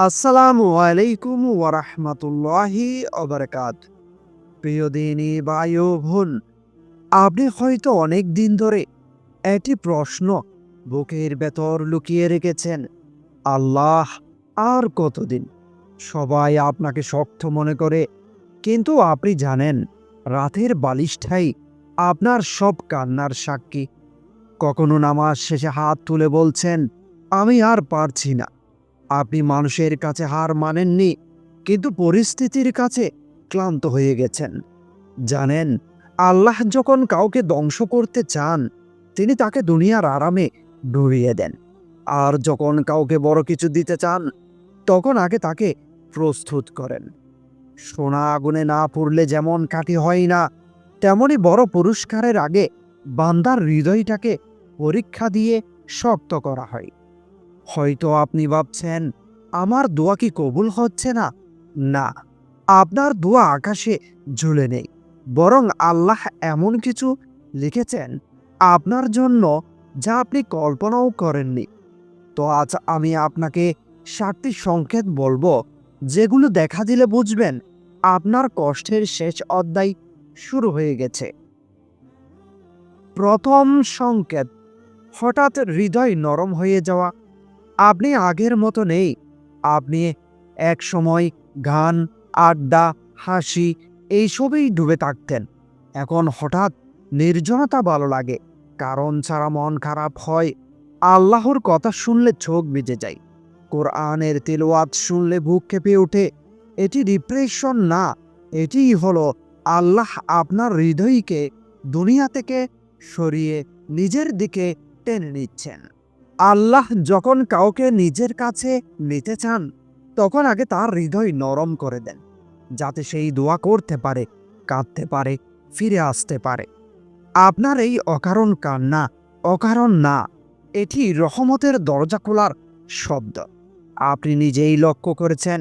আসসালামু আলাইকুম ওয়া রাহমাতুল্লাহি ওয়া বারাকাতুহু। প্রিয় দিনী ভাই ও বোন, আপনি হয়তো অনেক দিন ধরে একটি প্রশ্ন বুকের ভেতর লুকিয়ে রেখেছেন। আল্লাহ আর কতদিন? সবাই আপনাকে শক্ত মনে করে, কিন্তু আপনি জানেন রাতের বালিশটাই আপনার সব কান্নার সাক্ষী। কখনো নামাজ শেষে হাত তুলে বলছেন, আমি আর পারছি না। আপনি মানুষের কাছে হার মানেননি, কিন্তু পরিস্থিতির কাছে ক্লান্ত হয়ে গেছেন। জানেন, আল্লাহ যখন কাউকে ধ্বংস করতে চান, তিনি তাকে দুনিয়ার আরামে ডুবিয়ে দেন। আর যখন কাউকে বড় কিছু দিতে চান, তখন আগে তাকে প্রস্তুত করেন। সোনা আগুনে না পুড়লে যেমন কাঠি হয় না, তেমনি বড় পুরস্কারের আগে বান্দার হৃদয়টাকে পরীক্ষা দিয়ে শক্ত করা হয়। হয়তো আপনি ভাবছেন, আমার দোয়া কি কবুল হচ্ছে না? না, আপনার দোয়া আকাশে ঝুলে নেই। বরং আল্লাহ এমন কিছু লিখেছেন আপনার জন্য, যা আপনি কল্পনাও করেননি। তো আজ আমি আপনাকে 7টি সংকেত বলবো, যেগুলো দেখা দিলে বুঝবেন আপনার কষ্টের শেষ অধ্যায় শুরু হয়ে গেছে। প্রথম সংকেত, হঠাৎ হৃদয় নরম হয়ে যাওয়া। আপনি আগের মতো নেই। আপনি একসময় গান, আড্ডা, হাসি এইসবেই ডুবে থাকতেন। এখন হঠাৎ নির্জনতা ভালো লাগে, কারণ ছাড়া মন খারাপ হয়। আল্লাহর কথা শুনলে চোখ ভিজে যায়। কোরআনের তিলাওয়াত শুনলে বুক কেঁপে ওঠে। এটি ডিপ্রেশন না, এটিই হলো আল্লাহ আপনার হৃদয়কে দুনিয়া থেকে সরিয়ে নিজের দিকে টেনে নিচ্ছেন। আল্লাহ যখন কাউকে নিজের কাছে নিতে চান, তখন আগে তার হৃদয় নরম করে দেন, যাতে সেই দোয়া করতে পারে, কাঁদতে পারে, ফিরে আসতে পারে। আপনার এই অকারণ কান্না অকারণ না, এটি রহমতের দরজা খোলার শব্দ। আপনি নিজেই লক্ষ্য করেছেন,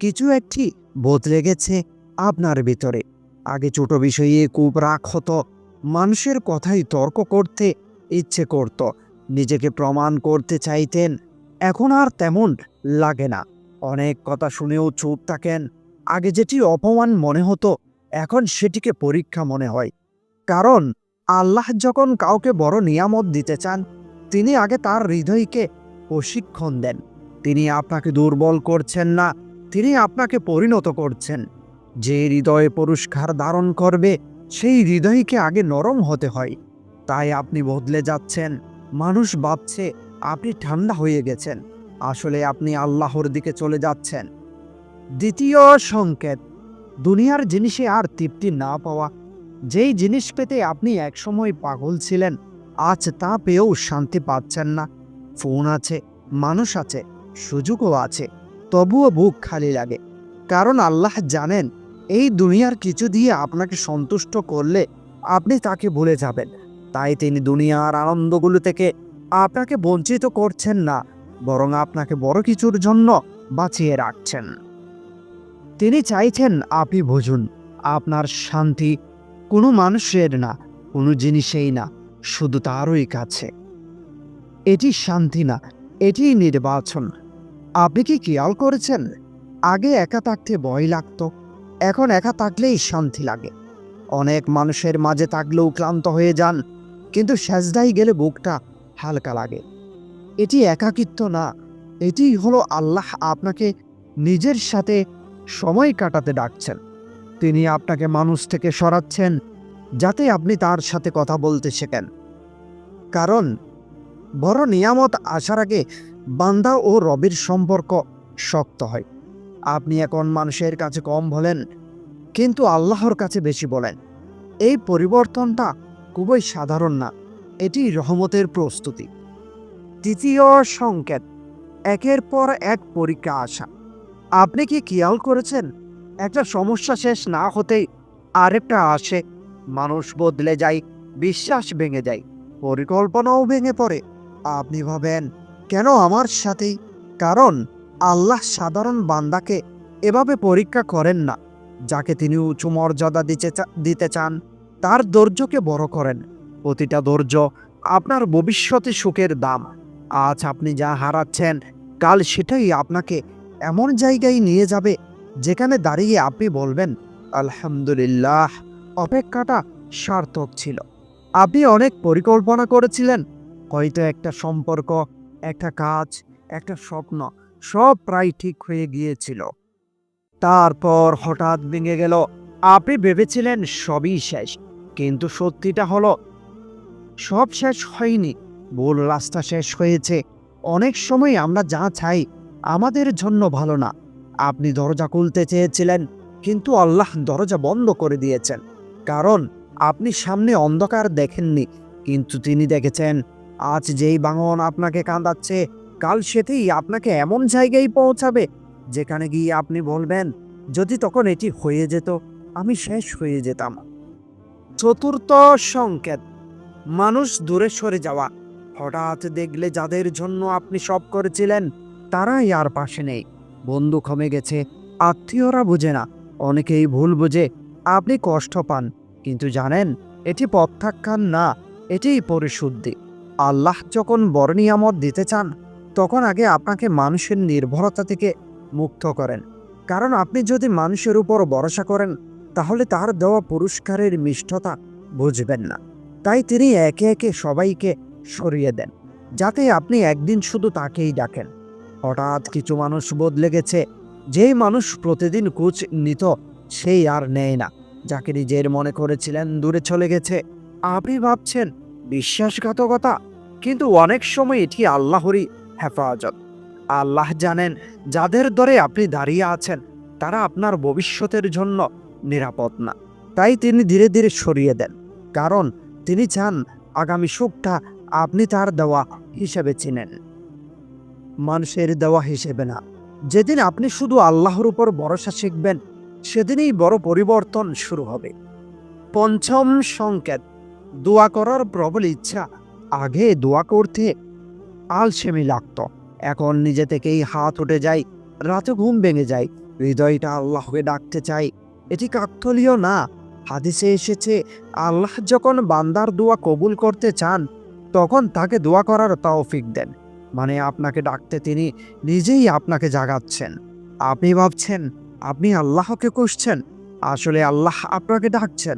কিছু একটি বদলে গেছে আপনার ভিতরে। আগে ছোট বিষয়ে খুব রাগ হতো, মানুষের কথাই তর্ক করতে ইচ্ছে করত, নিজেকে প্রমাণ করতে চাইতেন। এখন আর তেমন লাগে না। অনেক কথা শুনেও চুপ থাকেন। আগে যেটি অপমান মনে হতো, এখন সেটিকে পরীক্ষা মনে হয়। কারণ আল্লাহ যখন কাউকে বড় নিয়ামত দিতে চান, তিনি আগে তার হৃদয়কে প্রশিক্ষণ দেন। তিনি আপনাকে দুর্বল করছেন না, তিনি আপনাকে পরিণত করছেন। যে হৃদয়ে পুরস্কার ধারণ করবে, সেই হৃদয়কে আগে নরম হতে হয়। তাই আপনি বদলে যাচ্ছেন। মানুষ ভাবছে আপনি ঠান্ডা হয়ে গেছেন, আসলে আপনি আল্লাহর দিকে চলে যাচ্ছেন। দ্বিতীয় সংকেত, দুনিয়ার জিনিসে আর তৃপ্তি না পাওয়া। যেই জিনিস পেতে আপনি একসময় পাগল ছিলেন, আজ তা পেয়েও শান্তি পাচ্ছেন না। ফোন আছে, মানুষ আছে, সুযোগও আছে, তবুও বুক খালি লাগে। কারণ আল্লাহ জানেন, এই দুনিয়ার কিছু দিয়ে আপনাকে সন্তুষ্ট করলে আপনি তাকে ভুলে যাবেন। তাই তিনি দুনিয়ার আনন্দগুলো থেকে আপনাকে বঞ্চিত করছেন না, বরং আপনাকে বড় কিছুর জন্য বাঁচিয়ে রাখছেন। তিনি চাইছেন আপনি বুঝুন, আপনার শান্তি কোনো মানুষের না, কোনো জিনিসেই না, শুধু তারই কাছে। এটি শান্তি না, এটি নির্বাচন। আপনি কি খেয়াল করেছেন, আগে একা থাকতে ভয় লাগতো, এখন একা থাকলেই শান্তি লাগে। অনেক মানুষের মাঝে থাকলেও ক্লান্ত হয়ে যান, কিন্তু সেজদায় গেলে বুকটা হালকা লাগে। এটি একাকিত্ব না, এটি হলো আল্লাহ আপনাকে নিজের সাথে সময় কাটাতে ডাকছেন। তিনি আপনাকে মানুষ থেকে সরাচ্ছেন, যাতে আপনি তার সাথে কথা বলতে শেখেন। কারণ বড় নিয়ামত আসার আগে বান্দা ও রবের সম্পর্ক শক্ত হয়। আপনি এখন মানুষের কাছে কম বলেন, কিন্তু আল্লাহর কাছে বেশি বলেন। এই পরিবর্তনটা খুবই সাধারণ না, এটি রহমতের প্রস্তুতি। তৃতীয় সংকেত, একের পর এক পরীক্ষা আসা। আপনি কি খেয়াল করেছেন, একটা সমস্যা শেষ না হতেই আরেকটা আসে। মানুষ বদলে যায়, বিশ্বাস ভেঙে যায়, পরিকল্পনাও ভেঙে পড়ে। আপনি ভাবেন, কেন আমার সাথেই? কারণ আল্লাহ সাধারণ বান্দাকে এভাবে পরীক্ষা করেন না। যাকে তিনি উঁচু মর্যাদা দিতে চান, তার ধৈর্যকে বড় করেন। প্রতিটা ধৈর্য আপনার ভবিষ্যতে সুখের দাম। আজ আপনি যা হারাচ্ছেন, কাল সেটাই আপনাকে এমন জায়গায় নিয়ে যাবে যেখানে দাঁড়িয়ে আপনি বলবেন, আলহামদুলিল্লাহ, অপেক্ষাটা সার্থক ছিল। আপনি অনেক পরিকল্পনা করেছিলেন, হয়তো একটা সম্পর্ক, একটা কাজ, একটা স্বপ্ন, সব প্রায় ঠিক হয়ে গিয়েছিল। তারপর হঠাৎ ভেঙে গেল। আপনি ভেবেছিলেন সবই শেষ, কিন্তু সত্যিটা হলো সব শেষ হয়নি, ভুল রাস্তা শেষ হয়েছে। অনেক সময় আমরা যা চাই আমাদের জন্য ভালো না। আপনি দরজা খুলতে চেয়েছিলেন, কিন্তু আল্লাহ দরজা বন্ধ করে দিয়েছেন, কারণ আপনি সামনে অন্ধকার দেখেননি, কিন্তু তিনি দেখেছেন। আজ যেই বাঙন আপনাকে কাঁদাচ্ছে, কাল সেটাই আপনাকে এমন জায়গায় পৌঁছাবে যেখানে গিয়ে আপনি বলবেন, যদি তখন এটি হয়ে যেত, আমি শেষ হয়ে যেতাম। চতুর্থ সংকেত, মানুষ দূরে সরে যাওয়া। হঠাৎ দেখলে যাদের জন্য আপনি সব করেছিলেন তারাই আর পাশে নেই। বন্ধু কমে গেছে, আত্মীয়রা বুঝে না, অনেকেই ভুল বুঝে। আপনি কষ্ট পান, কিন্তু জানেন এটি প্রত্যাখ্যান না, এটিই পরিশুদ্ধি। আল্লাহ যখন বড় নিয়ামত দিতে চান, তখন আগে আপনাকে মানুষের নির্ভরতা থেকে মুক্ত করেন। কারণ আপনি যদি মানুষের উপর ভরসা করেন, তাহলে তার দেওয়া পুরস্কারের মিষ্টতা বুঝবেন না। তাই তিনি একে একে সবাইকে সরিয়ে দেন, যাতে আপনি একদিন শুধু তাকেই ডাকেন। হঠাৎ কিছু মানুষ বদলে গেছে। যেই মানুষ প্রতিদিন কুচ নিত, সেই আর নেয় না। যাকে নিজের মনে করেছিলেন দূরে চলে গেছে। আপনি ভাবছেন বিশ্বাসঘাতকতা, কিন্তু অনেক সময় এটি আল্লাহরই হেফাজত। আল্লাহ জানেন যাদের দরে আপনি দাঁড়িয়ে আছেন তারা আপনার ভবিষ্যতের জন্য নিরাপদ না। তাই তিনি ধীরে ধীরে সরিয়ে দেন, কারণ তিনি চান আগামী সুখটা আপনি তার দেওয়া হিসেবে চিনেন, মানুষের দেওয়া হিসেবে না। যেদিন আপনি শুধু আল্লাহর উপর ভরসা শিখবেন, সেদিনই বড় পরিবর্তন শুরু হবে। পঞ্চম সংকেত, দোয়া করার প্রবল ইচ্ছা। আগে দোয়া করতে আলসেমি লাগতো, এখন নিজে থেকেই হাত উঠে যায়, রাতে ঘুম ভেঙে যায়, হৃদয়টা আল্লাহকে ডাকতে চাই। এটি কাকতালীয় না, হাদিসে এসেছে আল্লাহ যখন বান্দার দোয়া কবুল করতে চান, তখন তাকে দোয়া করার তৌফিক দেন। মানে আপনাকে ডাকতে তিনি নিজেই আপনাকে জাগাচ্ছেন। আপনি ভাবছেন আপনি আল্লাহকে খুঁজছেন, আসলে আল্লাহ আপনাকে ডাকছেন।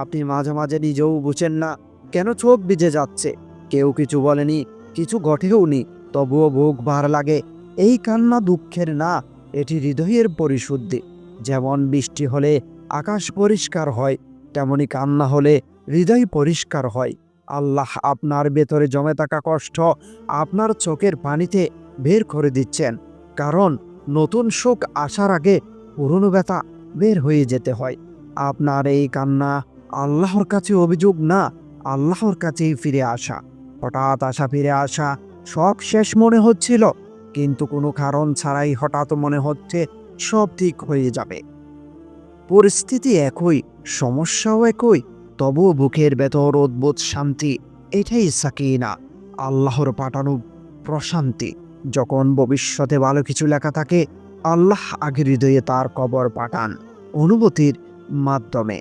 আপনি মাঝে মাঝে নিজেও বুঝেন না কেন চোখ ভিজে যাচ্ছে। কেউ কিছু বলেনি, কিছু ঘটেও নি, তবুও বুক ভার লাগে। এই কান্না দুঃখের না, এটি হৃদয়ের পরিশুদ্ধি। যেমন বৃষ্টি হলে আকাশ পরিষ্কার হয়, তেমনি কান্না হলে হৃদয় পরিষ্কার হয়। আল্লাহ আপনার ভেতরে জমে থাকা কষ্ট আপনার চোখের পানিতে বের করে দিচ্ছেন, কারণ নতুন সুখ আসার আগে পুরনো ব্যথা বের হয়ে যেতে হয়। আপনার এই কান্না আল্লাহর কাছে অভিযোগ না, আল্লাহর কাছেই ফিরে আসা। হঠাৎ আসা ফিরে আসা, সব শেষ মনে হচ্ছিল, কিন্তু কোনো কারণ ছাড়াই হঠাৎ মনে হচ্ছে সব ঠিক হয়ে যাবে। পরিস্থিতি একই, সমস্যাও একই, তবুও বুকের ভেতর অদ্ভুত শান্তি। এটাই সাকিনা, আল্লাহর পাঠানো প্রশান্তি। যখন ভবিষ্যতে ভালো কিছু লেখা থাকে, আল্লাহ আগে হৃদয়ে তার কবর পাঠান অনুভূতির মাধ্যমে।